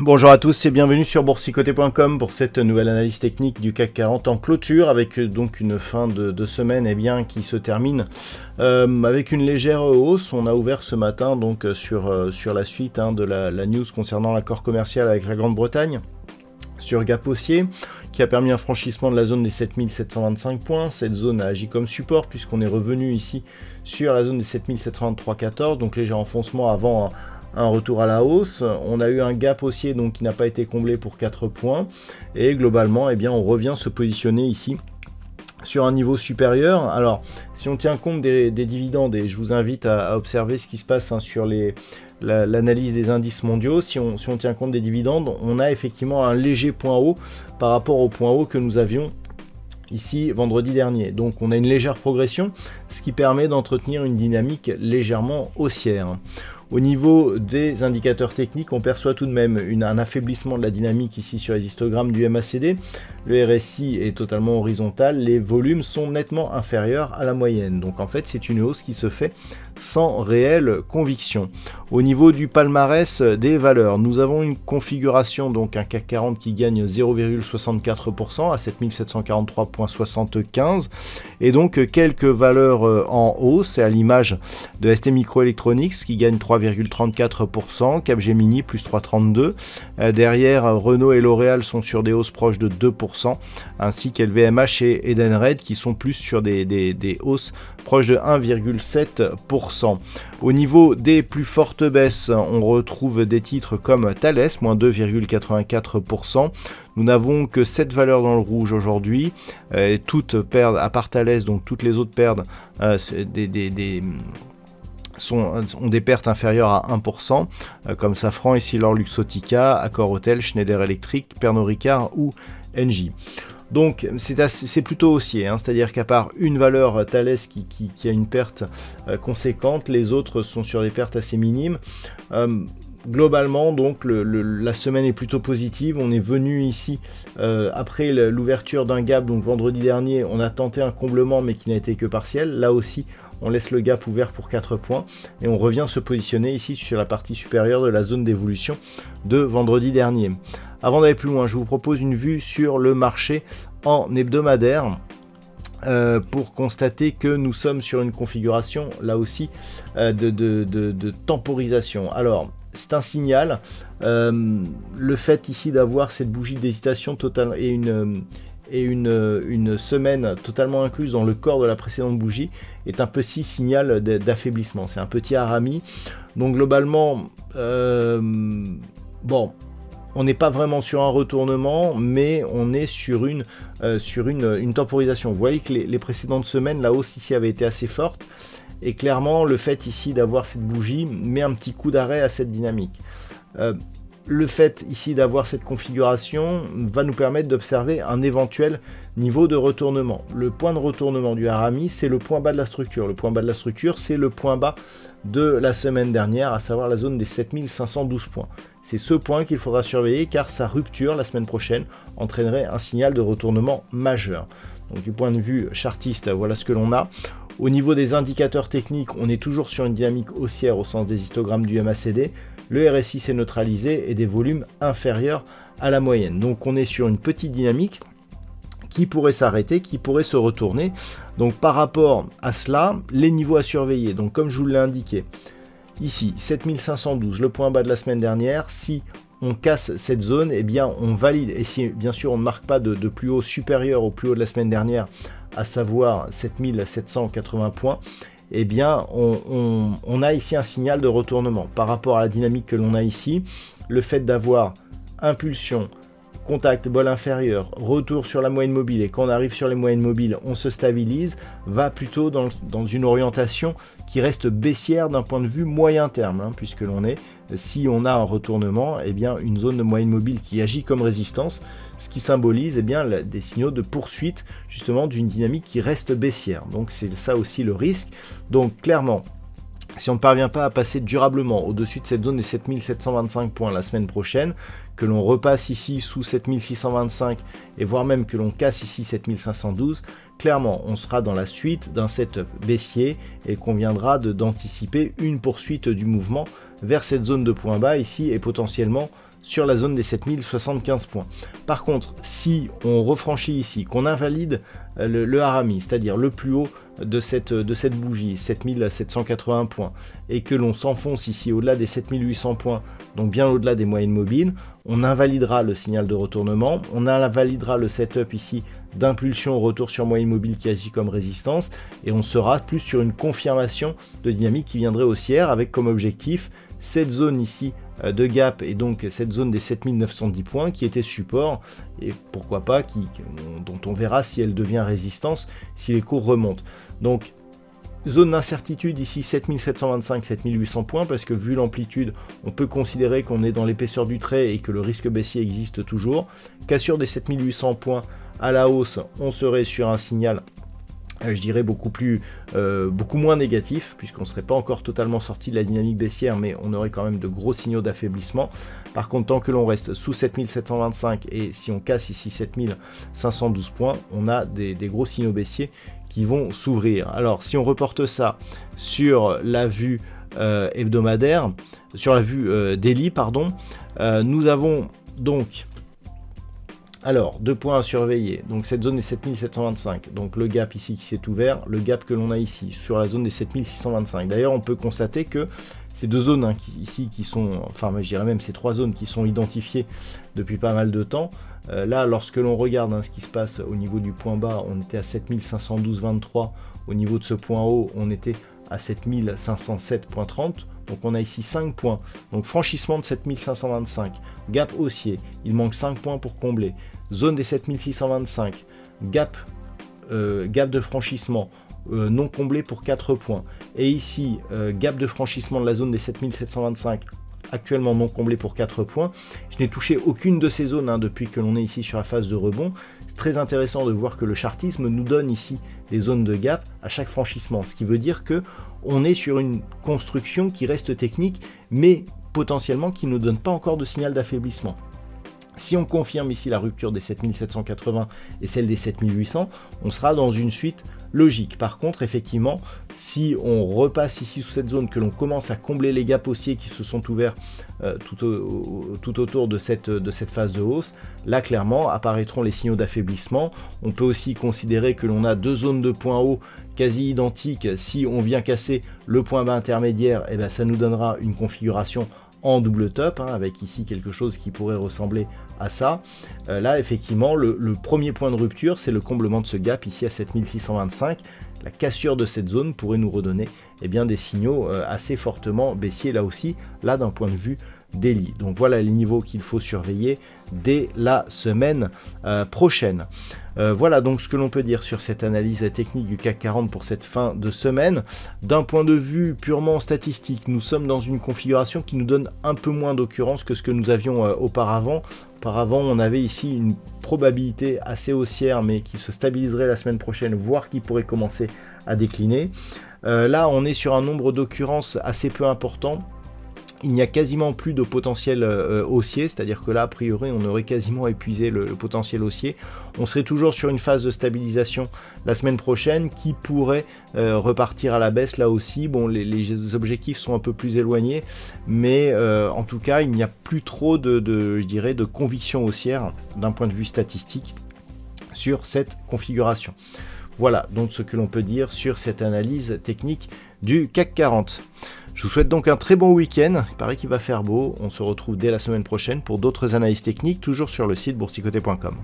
Bonjour à tous et bienvenue sur boursicoté.com pour cette nouvelle analyse technique du CAC 40 en clôture avec donc une fin de semaine qui se termine avec une légère hausse. On a ouvert ce matin donc sur la suite de la news concernant l'accord commercial avec la Grande-Bretagne sur gap haussier qui a permis un franchissement de la zone des 7725 points. Cette zone a agi comme support puisqu'on est revenu ici sur la zone des 7723,14, donc léger enfoncement avant un retour à la hausse. On a eu un gap haussier donc qui n'a pas été comblé pour 4 points et globalement on revient se positionner ici sur un niveau supérieur. Alors si on tient compte des dividendes, et je vous invite à observer ce qui se passe sur l'analyse des indices mondiaux, si on tient compte des dividendes, on a effectivement un léger point haut par rapport au point haut que nous avions ici vendredi dernier. Donc on a une légère progression, ce qui permet d'entretenir une dynamique légèrement haussière. Au niveau des indicateurs techniques, on perçoit tout de même un affaiblissement de la dynamique ici sur les histogrammes du MACD. Le RSI est totalement horizontal, les volumes sont nettement inférieurs à la moyenne. Donc en fait, c'est une hausse qui se fait sans réelle conviction. Au niveau du palmarès des valeurs, nous avons une configuration, donc un CAC 40 qui gagne 0,64% à 7743,75 et donc quelques valeurs en hausse, à l'image de ST Microelectronics qui gagne 3,34%, Capgemini plus 3,32%, derrière Renault et L'Oréal sont sur des hausses proches de 2%, ainsi qu'LVMH et Edenred qui sont plus sur des hausses proches de 1,7%. Au niveau des plus fortes baisses, on retrouve des titres comme Thales, moins 2,84%. Nous n'avons que 7 valeurs dans le rouge aujourd'hui, toutes perdent, à part Thales, donc toutes les autres perdent ont des pertes inférieures à 1%, comme Safran, Essilor Luxottica, Accor Hotel, Schneider Electric, Pernod Ricard ou Engie. Donc c'est plutôt haussier, c'est-à-dire qu'à part une valeur Thales qui a une perte conséquente, les autres sont sur des pertes assez minimes. Globalement, donc la semaine est plutôt positive. On est venu ici après l'ouverture d'un gap, donc vendredi dernier, on a tenté un comblement mais qui n'a été que partiel. Là aussi, on laisse le gap ouvert pour 4 points et on revient se positionner ici sur la partie supérieure de la zone d'évolution de vendredi dernier. Avant d'aller plus loin, je vous propose une vue sur le marché en hebdomadaire pour constater que nous sommes sur une configuration là aussi de temporisation. Alors c'est un signal, le fait ici d'avoir cette bougie d'hésitation totale et une semaine totalement incluse dans le corps de la précédente bougie est un petit signal d'affaiblissement. C'est un petit harami. Donc globalement, on n'est pas vraiment sur un retournement, mais on est sur une temporisation. Vous voyez que les précédentes semaines, la hausse ici avait été assez forte. Et clairement, le fait ici d'avoir cette bougie met un petit coup d'arrêt à cette dynamique. Le fait ici d'avoir cette configuration va nous permettre d'observer un éventuel niveau de retournement. Le point de retournement du harami, c'est le point bas de la structure. Le point bas de la structure, c'est le point bas de la semaine dernière, à savoir la zone des 7512 points. C'est ce point qu'il faudra surveiller car sa rupture la semaine prochaine entraînerait un signal de retournement majeur. Donc du point de vue chartiste, voilà ce que l'on a. Au niveau des indicateurs techniques, on est toujours sur une dynamique haussière au sens des histogrammes du MACD. Le RSI s'est neutralisé et des volumes inférieurs à la moyenne. Donc on est sur une petite dynamique qui pourrait s'arrêter, qui pourrait se retourner. Donc par rapport à cela, les niveaux à surveiller. Donc comme je vous l'ai indiqué, ici 7512, le point bas de la semaine dernière. Si on casse cette zone, eh bien on valide. Et si bien sûr on ne marque pas de plus haut supérieur au plus haut de la semaine dernière, à savoir 7780 points, eh bien on a ici un signal de retournement par rapport à la dynamique que l'on a ici. Le fait d'avoir impulsion, contact, bol inférieur, retour sur la moyenne mobile, et quand on arrive sur les moyennes mobiles, on se stabilise, va plutôt dans une orientation qui reste baissière d'un point de vue moyen terme, hein, puisque l'on est, si on a un retournement, eh bien une zone de moyenne mobile qui agit comme résistance, ce qui symbolise eh bien, des signaux de poursuite justement d'une dynamique qui reste baissière. Donc c'est ça aussi le risque. Donc clairement, si on ne parvient pas à passer durablement au-dessus de cette zone des 7725 points la semaine prochaine, que l'on repasse ici sous 7625 et voire même que l'on casse ici 7512, clairement on sera dans la suite d'un setup baissier et il conviendra d'anticiper une poursuite du mouvement vers cette zone de point bas ici et potentiellement sur la zone des 7075 points. Par contre, si on refranchit ici, qu'on invalide le harami, c'est-à-dire le plus haut de cette bougie, 7781 points, et que l'on s'enfonce ici au-delà des 7800 points, donc bien au-delà des moyennes mobiles, on invalidera le signal de retournement, on invalidera le setup ici d'impulsion au retour sur moyenne mobile qui agit comme résistance, et on sera plus sur une confirmation de dynamique qui viendrait haussière avec comme objectif cette zone ici de gap et donc cette zone des 7910 points qui était support et pourquoi pas dont on verra si elle devient résistance si les cours remontent. Donc zone d'incertitude ici 7725-7800 points parce que vu l'amplitude on peut considérer qu'on est dans l'épaisseur du trait et que le risque baissier existe toujours. Cassure des 7800 points à la hausse, on serait sur un signal je dirais beaucoup moins négatif, puisqu'on ne serait pas encore totalement sorti de la dynamique baissière, mais on aurait quand même de gros signaux d'affaiblissement. Par contre, tant que l'on reste sous 7725 et si on casse ici 7512 points, on a des gros signaux baissiers qui vont s'ouvrir. Alors, si on reporte ça sur la vue hebdomadaire, sur la vue daily, pardon, nous avons donc... Alors, 2 points à surveiller, donc cette zone des 7725, donc le gap ici qui s'est ouvert, le gap que l'on a ici, sur la zone des 7625. D'ailleurs, on peut constater que ces deux zones ici qui sont, enfin je dirais même ces trois zones qui sont identifiées depuis pas mal de temps, là lorsque l'on regarde ce qui se passe au niveau du point bas, on était à 7512,23, au niveau de ce point haut, on était à 7507,30, donc on a ici 5 points, donc franchissement de 7525, gap haussier, il manque 5 points pour combler, zone des 7625, gap de franchissement non comblé pour 4 points, et ici gap de franchissement de la zone des 7725, actuellement non comblé pour 4 points. Je n'ai touché aucune de ces zones depuis que l'on est ici sur la phase de rebond. C'est très intéressant de voir que le chartisme nous donne ici des zones de gap à chaque franchissement, ce qui veut dire que on est sur une construction qui reste technique, mais potentiellement qui ne nous donne pas encore de signal d'affaiblissement. Si on confirme ici la rupture des 7780 et celle des 7800, on sera dans une suite logique. Par contre, effectivement, si on repasse ici sous cette zone, que l'on commence à combler les gaps haussiers qui se sont ouverts tout autour de cette phase de hausse, là clairement apparaîtront les signaux d'affaiblissement. On peut aussi considérer que l'on a deux zones de points hauts quasi identiques. Si on vient casser le point bas intermédiaire, eh bien, ça nous donnera une configuration en double top, avec ici quelque chose qui pourrait ressembler à ça. Là, effectivement, le premier point de rupture, c'est le comblement de ce gap ici à 7625. La cassure de cette zone pourrait nous redonner des signaux assez fortement baissiers là aussi, là d'un point de vue daily. Donc voilà les niveaux qu'il faut surveiller dès la semaine prochaine. Voilà donc ce que l'on peut dire sur cette analyse technique du CAC 40 pour cette fin de semaine. D'un point de vue purement statistique, nous sommes dans une configuration qui nous donne un peu moins d'occurrence que ce que nous avions auparavant. Auparavant, on avait ici une probabilité assez haussière, mais qui se stabiliserait la semaine prochaine, voire qui pourrait commencer à décliner. Là, on est sur un nombre d'occurrences assez peu important. Il n'y a quasiment plus de potentiel haussier, c'est-à-dire que là, a priori, on aurait quasiment épuisé le potentiel haussier. On serait toujours sur une phase de stabilisation la semaine prochaine qui pourrait repartir à la baisse là aussi. Bon, les objectifs sont un peu plus éloignés, mais en tout cas, il n'y a plus trop je dirais, de conviction haussière d'un point de vue statistique sur cette configuration. Voilà donc ce que l'on peut dire sur cette analyse technique du CAC 40. Je vous souhaite donc un très bon week-end, il paraît qu'il va faire beau, on se retrouve dès la semaine prochaine pour d'autres analyses techniques, toujours sur le site boursicoté.com.